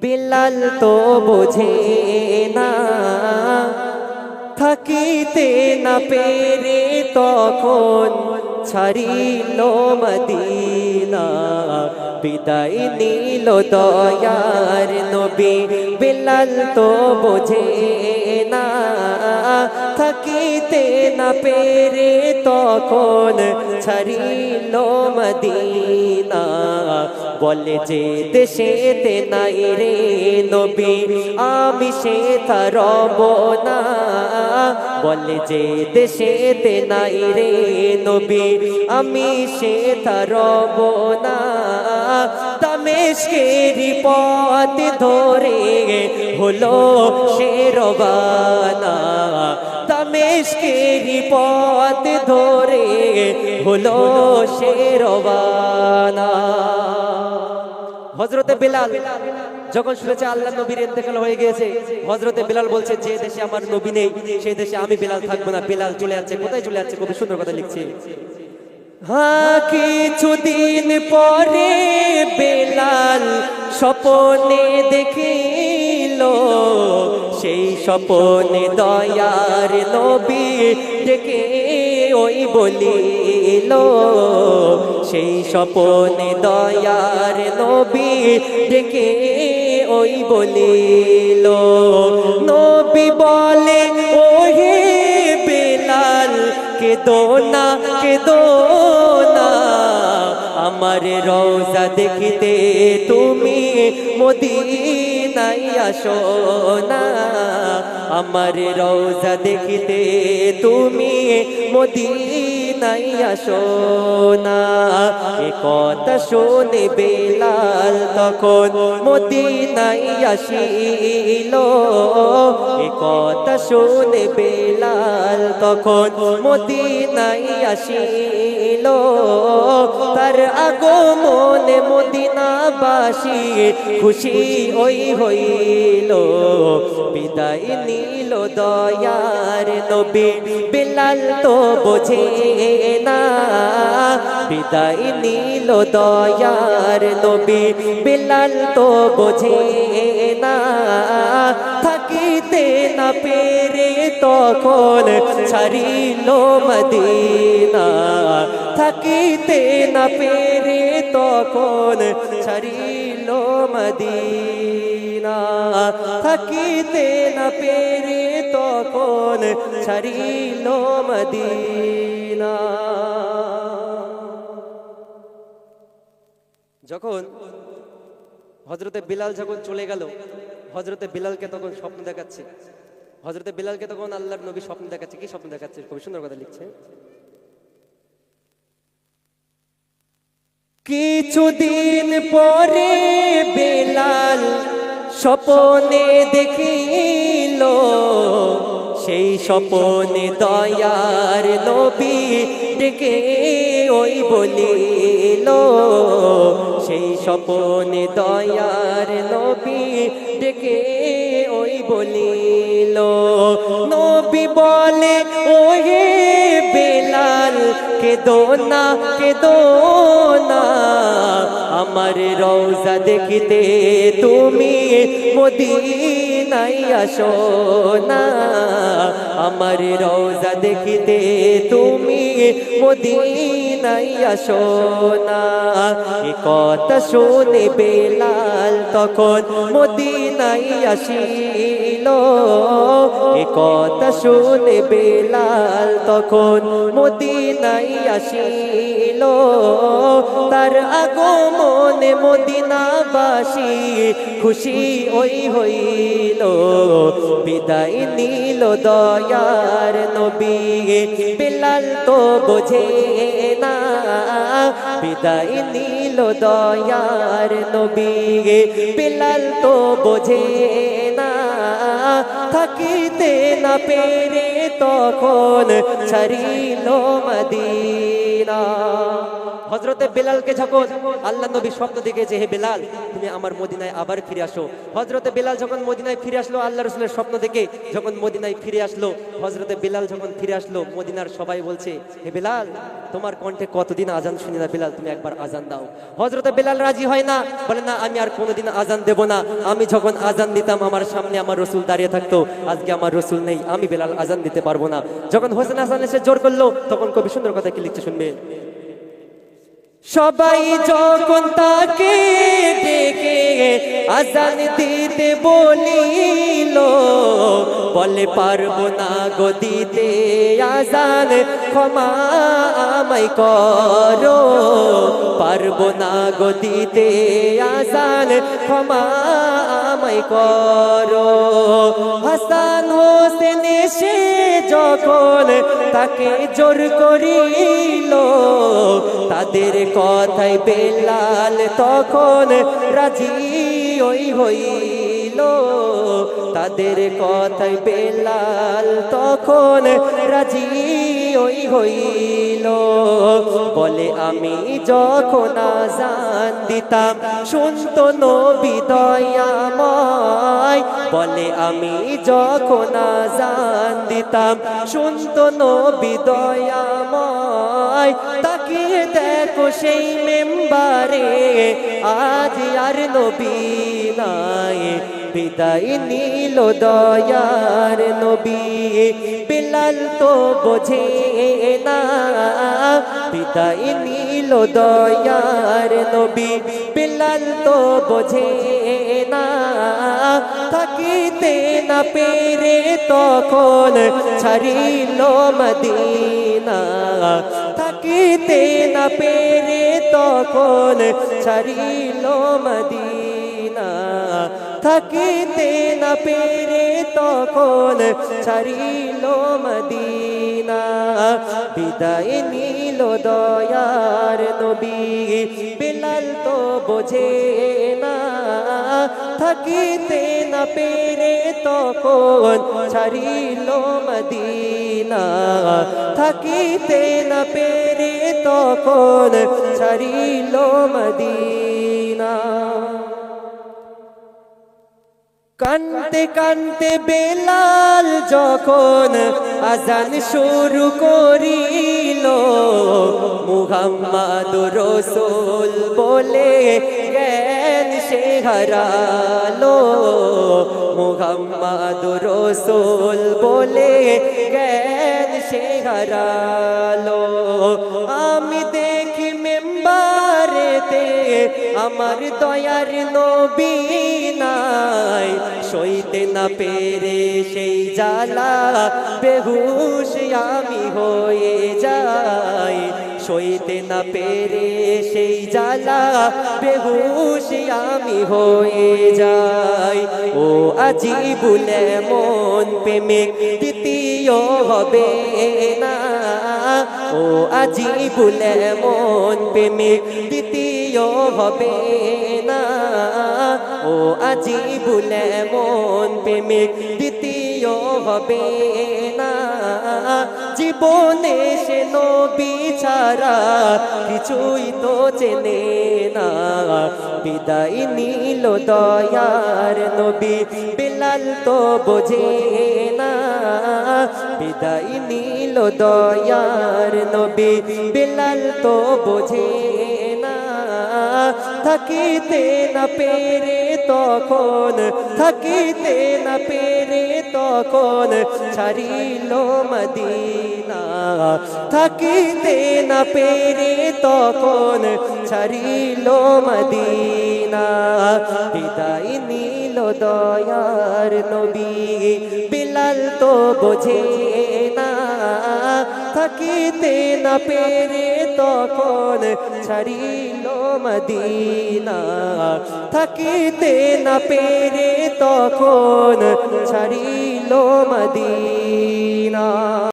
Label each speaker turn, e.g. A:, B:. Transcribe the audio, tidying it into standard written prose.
A: বিলাল তো বোঝে না, থাকিতে না পেরে তখন ছাড়িল মদিনা। বিদায় নিল দয়ার নবী, বিলাল তো বোঝে না, থাকিতে না পেরে তখন ছাড়িল মদিনা। বলে যে দেশেতে নাই রে নবী, আমি সে রব না। বলে যে দেশেতে নাই রে নবী, আমি সে রব না। দামেস্কের পথ ধরে হলো সে রবানা, দামেস্কের পথ ধরে হলো সে রবানা। হযরতে বিলাল যখন শুনেছে আল্লাহ নবীর ইন্তেকাল হয়ে গিয়েছে, হযরতে বিলাল বলছে যে দেশে আমার নবী নেই সেই দেশে আমি বিলাল থাকবো না। বিলাল চলে যাচ্ছে, কোথায় চলে যাচ্ছে? খুব সুন্দর কথা লিখছে। হ্যাঁ, কিছুদিন পরে বিলাল স্বপ্নে দেখিল, সেই স্বপ্নে দয়ার নবী ডেকে ওই বলিল, সেই স্বপ্নে দয়ার নবী ডেকে ওই বলিল। নবী বলে ওহে বিলাল কেদো না, কেদো না, আমার রওজা দেখিতে তুমি মদিনায় আসো না। আমার রওজা দেখিতে তুমি মদিনায় আসো না। এ কথা শুনে বিলাল তখন মদিনায় আসিল, এ কথা শুনে বিলাল তখন মদিনায় আসিল। তার আগমনে মদিনাবাসী খুশি ওই হইল। বিদায় নিল দয়ার নবী, বিলাল তো বোঝে না। বিদায় নিল দয়ার নবী, বিলাল তো বোঝে না। থাকিতে না পেরে তখন ছাড়িল মদিনা, থাকিতে না পেরে তখন ছাড়িল মদিনা, থাকিতে না পেরে তখন ছাড়িল মদিনা। যখন হযরতে বিলাল যখন চলে গেল, হযরতে বিলালকে তখন স্বপ্ন দেখাচ্ছে, হযরতে বিলালকে তখন আল্লাহর নবী স্বপ্ন দেখাচ্ছে। কি স্বপ্ন দেখাচ্ছে? খুব সুন্দর কথা লিখছে। কিছুদিন পরে বিলাল স্বপ্নে দেখিল, সেই স্বপ্নে দয়ার নবী ডেকে ওই বলিল, সেই স্বপ্নে দয়ার নবী ডেকে ওই বলিল। নবী বলে ওহে বিলাল কেদো না, কেদো না, আমার রওজা দেখিতে তুমি মদিনায় আসো না। আমার রওজা দেখিতে তুমি মদিনায় আসো না। এ কথা শুনে বিলাল তখন মদিনায় আসিল, এ কথা শুনে বিলাল তখন মদিনায় আসিল। তার আগমনে মদিনাবাসী খুশি ওই হইল। বিদায় নিল দয়ার নবী, বিলাল তো বোঝে না। বিদায় নিল দয়ার নবী, বিলাল তো বোঝে না। থাকিতে না পেরে তখন ছাড়িল মদিনা। হযরতে বেলালকে যখন আল্লাহ নবী স্বপ্ন দেখেছে, হে বেলাল তুমি আমার মদিনায় আবার ফিরে আসো। হযরতে বেলাল যখন মদিনায় ফিরে আসলো, আল্লাহ রাসূলের স্বপ্ন দেখে যখন মদিনায় ফিরে আসলো, হযরতে বেলাল যখন ফিরে আসলো, মদিনার সবাই বলছে, হে বেলাল তোমার কণ্ঠে কতদিন আজান শুনি না, বেলাল তুমি একবার আজান দাও। হযরতে বেলাল রাজি হয় না, বলে না আমি আর কোনোদিন আজান দেব না। আমি যখন আজান দিতাম আমার সামনে আমার রাসূল দাঁড়িয়ে থাকতো, আজকে আমার রাসূল নেই, আমি বেলাল আজান দিতে পারবো না। যখন হোসেন হাসান এসে জোর করলো, তখন কবি সুন্দর কথা কি লিখছে শুনবে। সবাই যখন তাকে ডেকে আজান দিতে বলিল, বলে পারবো না গো দিতে আজান, ক্ষমা আমায় করো। পারবো না গো দিতে আজান, ক্ষমা আমায় করো। হাসান হোসেন এসে যখন তাকে জোর করিল, তাদের কথায় বেলাল তখন রাজি হইল। তাদের কথায় বেলাল তখন রাজি হইল। বলে আমি যখন আজান দিতাম শুনতো নবী দয়াময়। বলে আমি যখন আজান দিতাম শুনতো নবী দয়াময়। তাকিয়ে দেখো সেই মেম্বারে আজ আর নবী নাই, বিদায় নিল দয়ার নবী। বেলাল তো বোঝে না, বিদায় নিল দয়ার নবী। বেলাল তো বোঝে না, থাকিতে না পেরে তখন ছাড়িল মদিনা। থাকিতে না পেরে তখন ছাড়িল মদিনা। থাকিতে না পেরে তখন ছাড়িল মদিনা। বিদায় নিল দয়ার নবী। বেলাল তো বোঝে না, থাকিতে না পেরে তখন ছাড়িল মদিনা। থাকিতে না পেরে তখন ছাড়িল মদিনা। কানতে কানতে বেলাল যখন আজান শুরু করিল, মুহাম্মাদুর রাসূল বলে জ্ঞান সে হারালো। মুহাম্মাদুর রাসূল বলে জ্ঞান সে হারালো। আমি দেখি মেম্বারেতে আমার দয়ার নবী নাই, সইতে না পেরে সেই জ্বালা বেহুশ আমি হয়ে যাই। সইতে না পেরে সেই জ্বালা বেহুশ আমি হয়ে যাই। ও আজিবুল এমন প্রেমিক দ্বিতীয় হবে না। ও আজিবুল এমন প্রেমিক দ্বিতীয় হবে না। ও আজিবুল এমন প্রেমিক দ্বিতীয় হবে না। জীবনে সে নবী ছাড়া কিছুই তো চেনে না। বিদায় নিল দয়ার নবী। বেলাল তো বোঝে না, বিদায় নিল দয়ার নবী। বেলাল তো বোঝে না, থাকিতে না পেরে তখন, থাকিতে না পেরে তখন ছাড়িল মদিনা। থাকিতে না পেরে তখন ছাড়িল মদিনা। বিদায় নিল দয়ার নবী। বেলাল তো বোঝে না, থাকিতে না পেরে তখন ছাড়িল মদিনা। থাকিতে না পেরে তখন ছাড়িল মদিনা।